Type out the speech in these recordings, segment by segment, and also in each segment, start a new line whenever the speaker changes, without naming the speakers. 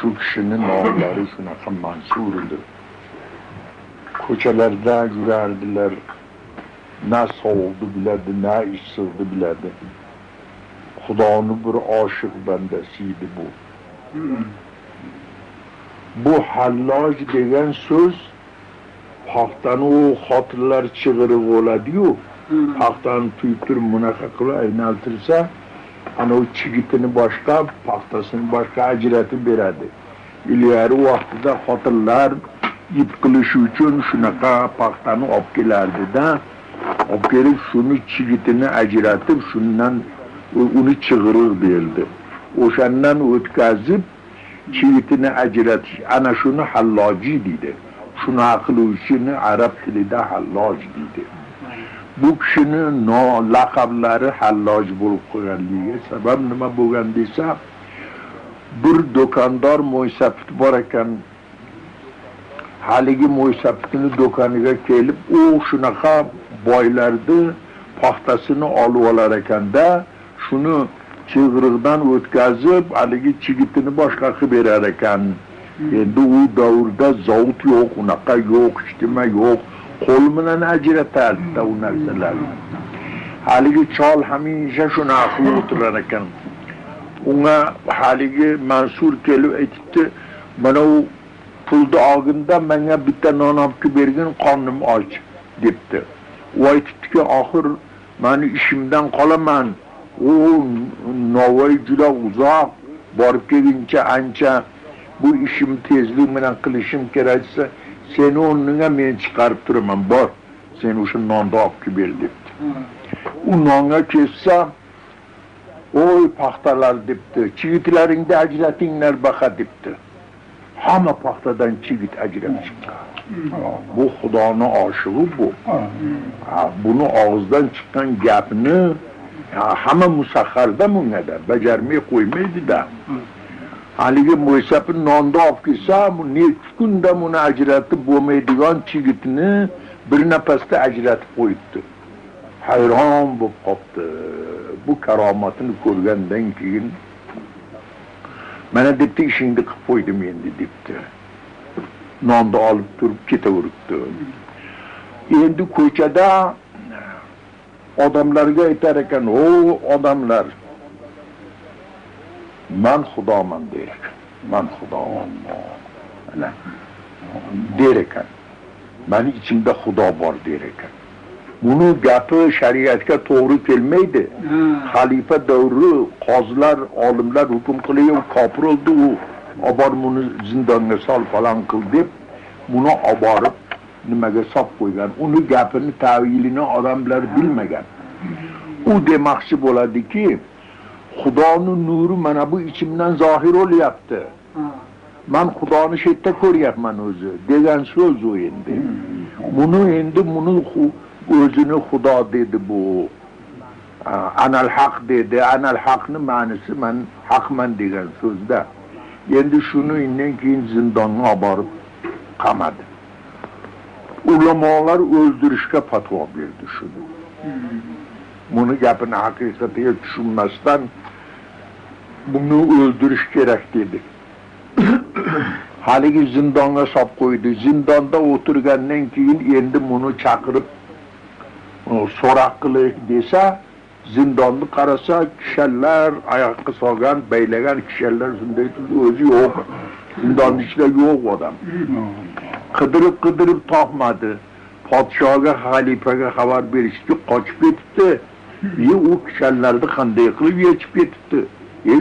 Şu kişinin oğulları shunaqa mansur edi. Ko'chalarda yurardilar. Ne soğuğdu biladi, ne issiqdi biladi. Xudoning bir oshiq bandasiydi bu. Bu halloj degan so'z paxtani u xotinlar chig'iri bo'ladi-yu, paxtani tuyib turib bunaqa qilib aylantirsa, ana o chigitini boshqa, paxtasini boshqa ajratib beradi. Ilgari vaqtida xotinlar ip qilish uchun shunaqa paxtani olib kelardi-da, olib kelib shuni chigitini ajratib, shundan uni chig'irir derdi. O'shandan o'tkazib chigitini ajratish, ana shuni halloji deydi. Shuni qiluvchini arab tilida halloj deydi. Bu kishini laqablari halloj bo'lib qo'yganligiga sabab nima bo'lgan desa, bir do'kondor mo'ysafit bor ekan. Haligi mo'ysafitning do'koniga kelib, u shunaqa boylarni paxtasini olib olar ekanda, shuni chig'iriqdan o'tkazib, haligi chigitini boshqa qilib berar ekan. Endi u davrda zavut yo'q, unaqa yo'q, ijtimo yo'q, qo'l bilan ajratardi u narsalarni. Haligi chol hamisha shunaqa qilib o'tirar ekan. Unga haligi Mansur kelib aytibdi, mana u pulni olganda menga bitta non olib bergin, qornim och debdi. U aytibdiki, oxir meni ishimdan qolaman. U Navoiy juda uzoq, borib kelguncha ancha bu ishim tezlik bilan qilishim keraksa, seni o'rniga men chiqarib turaman, bor. Sen o'sha nonni olib ber debdi. U nonga kelsa, oy paxtalar debdi, chigitlaringni ajratinglar baqa debdi. Hamma paxtadan chigit ajrab chiqqan. Bu Xudoning oshig'i bu. Buni og'izdan chiqqan gapni hamma musahharda bunga da bajarmay qo'ymaydi-da. Haligi mo'ysafit nonni olib kelsa, bu necha kunda buni ajratib bo'lmaydigan chigitni bir nafasda ajratib qo'yibdi. Hayron bo'lib qopti. Bu karomatini ko'rgandan keyin mana debdi, ishingni qilib qo'ydim endi debdi. Nonni olib turib ketaveribdi. Endi ko'chada odamlarga aytar ekan, "O odamlar, men Xudoman" der ekan. "Men Xudoman" der ekan. Meni ichimda Xudo bor der ekan. Buni gapi shariatga to'g'ri kelmaydi. Xalifa davri qozilar, olimlar hukm qilib, kofir bo'ldi, u oborib buni zindonga sol falan qil deb buni oborib nimaga solib qo'ygan. Uni gapini, ta'vilini odamlar bilmagan. U demoqchi bo'ladiki, Xudoning nuri mana bu ichimdan zohir bo'lyapti. Men Xudoni shu yerda ko'ryapman o'zi degan so'z u endi. Buni o'zini Xudo dedi bu. Anal haq dedi. Anal haqni ma'nosi men haqman degan so'zda. Endi shuni undan keyin zindonga olib borib qamadi. Ulamolar o'ldirishga fatvo berdi shuni. Buni gapini haqiqatiga tushunmasdan buni o'ldirish kerak dedi. Haligi zindonga solib qo'ydi. Zindonda o'tirgandan keyin endi buni chaqirib so'roq qilaylik desa, zindonni qarasa, kishanlar, oyoqqa solgan, baylagan kishanlar shunday o'zi yo'q. Zindonning ichida yo'q odam. Qidirib topmadi. Podshoga, xalifaga xabar berishdi, qochib ketibdi. U kishanlarni qanday qilib yechib ketibdi?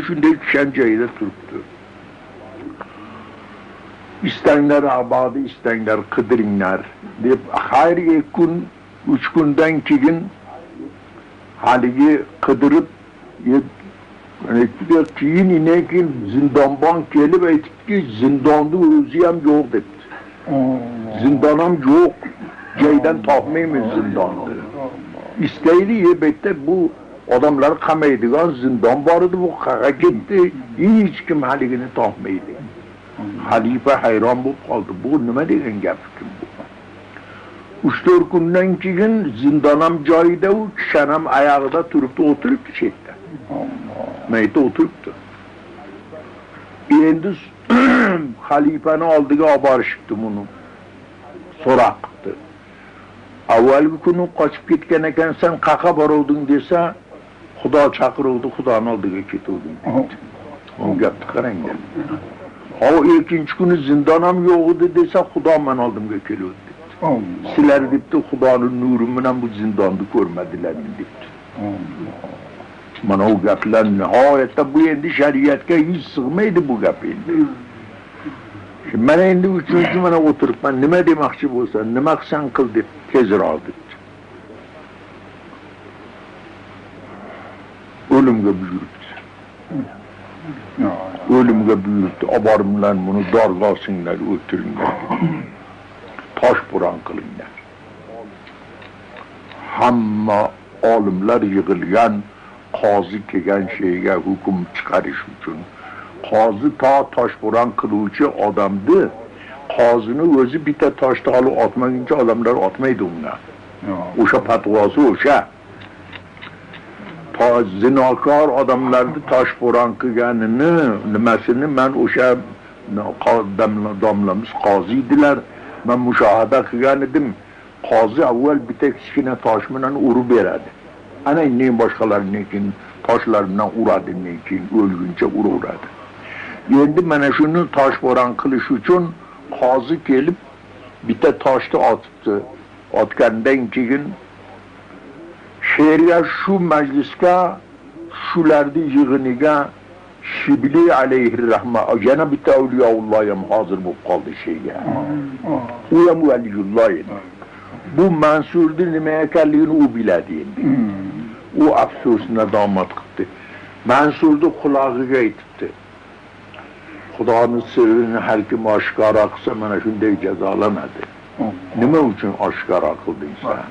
Shunday kishan joyida turibdi. İstanglar abadi, istanglar qidiringlar deb har 2 kun, 3 kundan keyin haligi qidirib keyin zindonbon kelib aytibki, zindonni o'zi ham yo'q debdi. Zindon ham yo'q, joydan topmaymiz zindonni. İstayli bitta bu odamlar qamaydigan zindon bor edi, bu qayerga ketdi? Hech kim haligini topmaydi. Xalifa hayron bo'lib qoldi. Bu nima degan gap kim bu? 3-4 kundan keyin zindon ham joyida, u kishan ham oyog'ida turibdi, o'tiribdi chetda. Mayda o'tiribdi. Endi halifani oldiga olib borishibdi buni. So'roq qildi. Avvalgi kuni qochib ketgan ekansan, qaqa boruvding desa, Xudo chaqiruvdi, Xudoning oldiga ketuvding dedi. O gapni qaranglar. O ikkinchi kuni zindon ham yo'q edi desa, Xudo men oldimga keluvdi dedi. Sizlar debdi, Xudoning nuri bilan bu zindonni ko'rmadilar debdi. Mana o gaplar nihoyatda bu endi shariatga hech sig'maydi bu gap endi. Mana endi uchinchi mana o'tiribman, nima demoqchi bo'lsa, nima qilsan qil deb tezroq dedi. O'limga buyurdi. O'limga buyurdi. Oborimlar buni dorg'osinglar, o'tiringlar. Toshbo'ron qilinglar. Hamma olimlar yig'ilgan, qozi kelgan shayga hukm chiqarish uchun. Qozi toshbo'ron qiluvchi odamni, qozini o'zi bitta toshni olib otmaguncha odamlar otmaydi undan. O'sha fatvosi o'sha. Zinokor odamlarni toshbo'ron qilganini, nimasini men o'sha domlamiz qozi edilar. Men mushohada qilgan edim. Qozi avval bitta kichkina tosh bilan urib beradi. Ana endi boshqalarnikin toshlar bilan uradi, lekin o'lguncha uraveradi. Endi mana shuni toshbo'ron qilish uchun qozi kelib bitta toshni otibdi. Otgandan keyin she'rga shu majlisga shularni yig'iniga Shibli alayhi rahma yana bitta avliyoulloh ham hozir bo'lib qoldi sheyga. U ham valiyulloh edi. Bu Mansurning nima ekanligini u biladi endi. U afsus nadomat qildi. Mansurning qulog'iga aytibdi. Xudoning sirrini har kim oshkora qilsa mana shunday jazolanadi. Nima uchun oshkora qilding sen?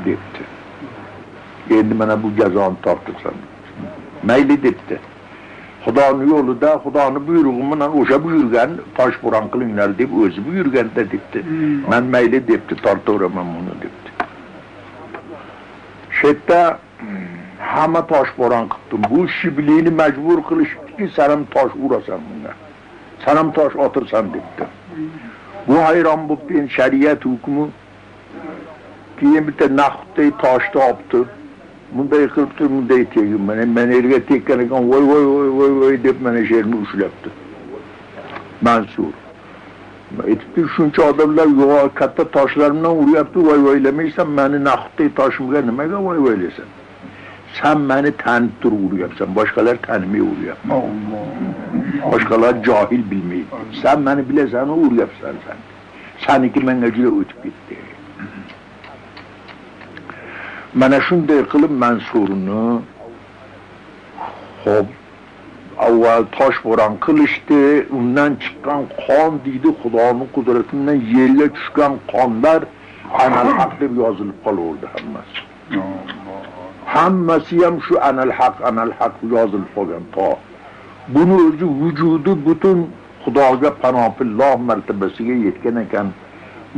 Debdi. Endi mana bu jazoni tortasan. Mayli debdi. Xudoning yo'lida, Xudoning buyrug'i bilan o'sha buyurgan toshbo'ron qilinglar deb o'zi buyurganda debdi. Men mayli debdi, tortaveraman buni debdi. Shetda hamma toshbo'ron qildim. Bu Shiblini majbur qilishibdiki, sen ham tosh urasan bunga. Sen ham tosh otirsan debdi. Bu hayron bo'lib, shariat hukmi keyin bitta naqdday toshni olibdi. Bunday qilibdi, bunday tegib, men erga tekkan ekan, voy deb mana she'rni ushlabdi. Mansur. Aytibdi, shuncha odamlar yo'q, katta toshlar bilan uryapti, voylamaysan, meni naqdday toshimga nimaga voylaysan? Sen meni tanib turib uryapsan, boshqalar tanimay uryapti. Boshqalar johil bilmaydi. Sen meni bilasan, uryapsan sen. Seniki menga juda o'tib ketdi. Mana shunday qilib Mansurni xo'p avval toshbo'ron qilishdi, undan chiqqan qon deydi, Xudoning qudrati bilan yerga tushgan qonlar anal haq deb yozilib qolaverdi hammasi. Hammasi ham shu anal haq yozilib qolgan. Buni o'zi vujudi butun Xudoga panohilloh martabasiga yetgan ekan.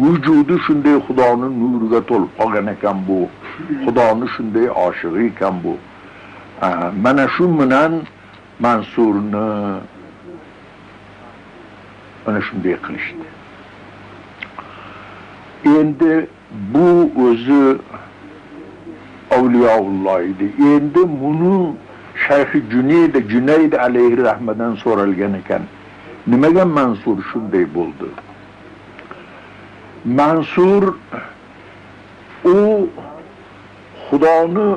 Vujudi shunday Xudoning nuriga to'lib qolgan ekan bu. Xudoning shunday oshig'i ekan bu. Mana shu bilan Mansurni mana shunday qilishdi. Endi bu o'zi avliyoulloh edi. Endi buni Shayx Junayd alayhi rahmadan so'ralgan ekan. Nimaga Mansur shunday bo'ldi? Mansur u Xudoni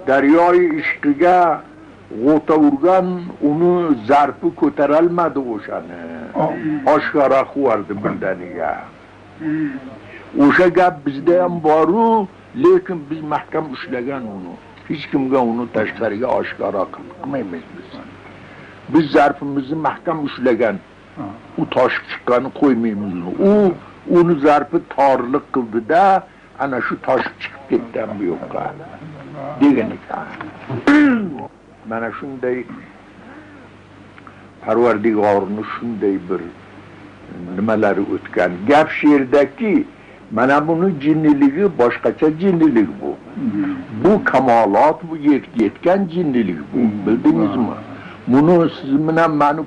daryoyi ishqiga g'ota urgan, uni zarpi ko'tarolmadi o'shani. Oshkora qilardi bildaniga. O'sha gap bizda ham bor-u, lekin biz mahkam ushlagan uni. Hech kimga uni tashqariga oshkora qilmaymiz biz. Biz zarfimizni mahkam ushlagan. U toshib chiqqani qo'ymaymiz uni. Uni zarfi torliq qildi-da, ana shu toshib chiqib ketgan bu yo'qqa. Degan ekan. Mana shunday Parvardigorning shunday bir nimalari o'tgan. Gap she'rdaki mana buni jinniligi boshqacha jinnilik bu. Bu kamolot, bu yetgan jinnilik bu. Bildingizmi? Buni siz bilan meni